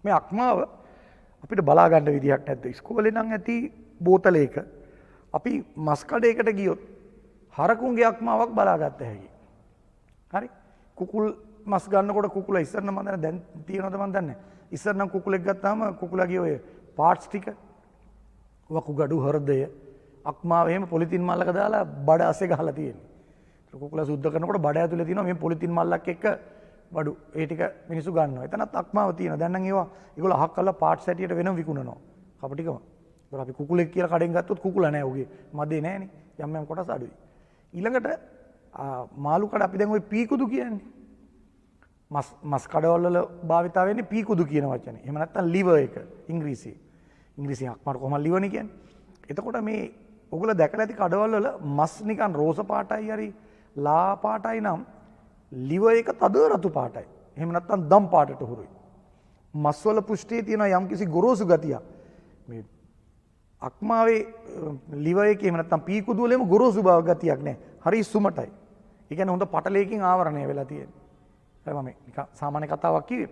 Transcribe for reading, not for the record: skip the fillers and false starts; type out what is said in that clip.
මේ අක්මාව අපිට බලා ගන්න විදිහක් නැද්ද? ඉස්කෝලේ නම් ඇති බෝතලයක අපි මස් කඩේකට ගියොත් හරකුන්ගේ අක්මාවක් බලාගත්ත හැකි. හරි? කුකුල් මස් ගන්නකොට කුකුලා ඉස්සර නම් මම දන්නේ දැන් තියෙනවද මන් දන්නේ නැහැ. ඉස්සර නම් කුකුලෙක් ගත්තාම කුකුලාගේ ඔය පාර්ට්ස් ටික වකුගඩු හෘදය අක්මාව එහෙම පොලිතින් මල්ලක දාලා බඩ අස්සේ ගහලා තියෙනවා. ඒක කුකුලා සුද්ධ කරනකොට බඩ ඇතුලේ තියෙනවා මේ පොලිතින් මල්ලක් එක්ක බඩු ඒ ටික මිනිස්සු ගන්නවා. එතනත් අක්මාව තියෙනවා. දැන් නම් ඒගොල්ලෝ අහක් කරලා පාර්ට්ස් හැටියට වෙනම විකුණනවා. කපටිකම. ඒක අපි කුකුලෙක් කියලා කඩෙන් ගත්තොත් කුකුලා නෑ උගේ. මදේ නෑනේ. යම් යම් කොටස් අඩුයි. ඊළඟට මාළු කඩ අපි දැන් ওই පීකුදු කියන්නේ. මස් කඩවල වල භාවිතා වෙන්නේ පීකුදු කියන වචනේ. එහෙම නැත්නම් liver එක ඉංග්‍රීසියෙන්. ඉංග්‍රීසියෙන් අක්මාට කොහොමද liver නේ කියන්නේ. එතකොට මේ ඔයගොල්ලෝ දැකලා ඇති කඩවල වල මස් නිකන් රෝස පාටයි හරි ලා පාටයි නම් liver එක තද රතු පාටයි. එහෙම නැත්නම් දම් පාටට හුරුයි. මස් වල පුෂ්ටියේ තියෙන යම්කිසි ගොරෝසු ගතියක්. මේ අක්මාවේ liver එකේ එහෙම නැත්නම් පීකුදු වලේම ගොරෝසු බව ගතියක් නැහැ. හරි සුමටයි. ඒ කියන්නේ හොඳ පටලයකින් ආවරණය වෙලා තියෙන්නේ. හරි මම නිකන් සාමාන්‍ය කතාවක් කිව්වේ.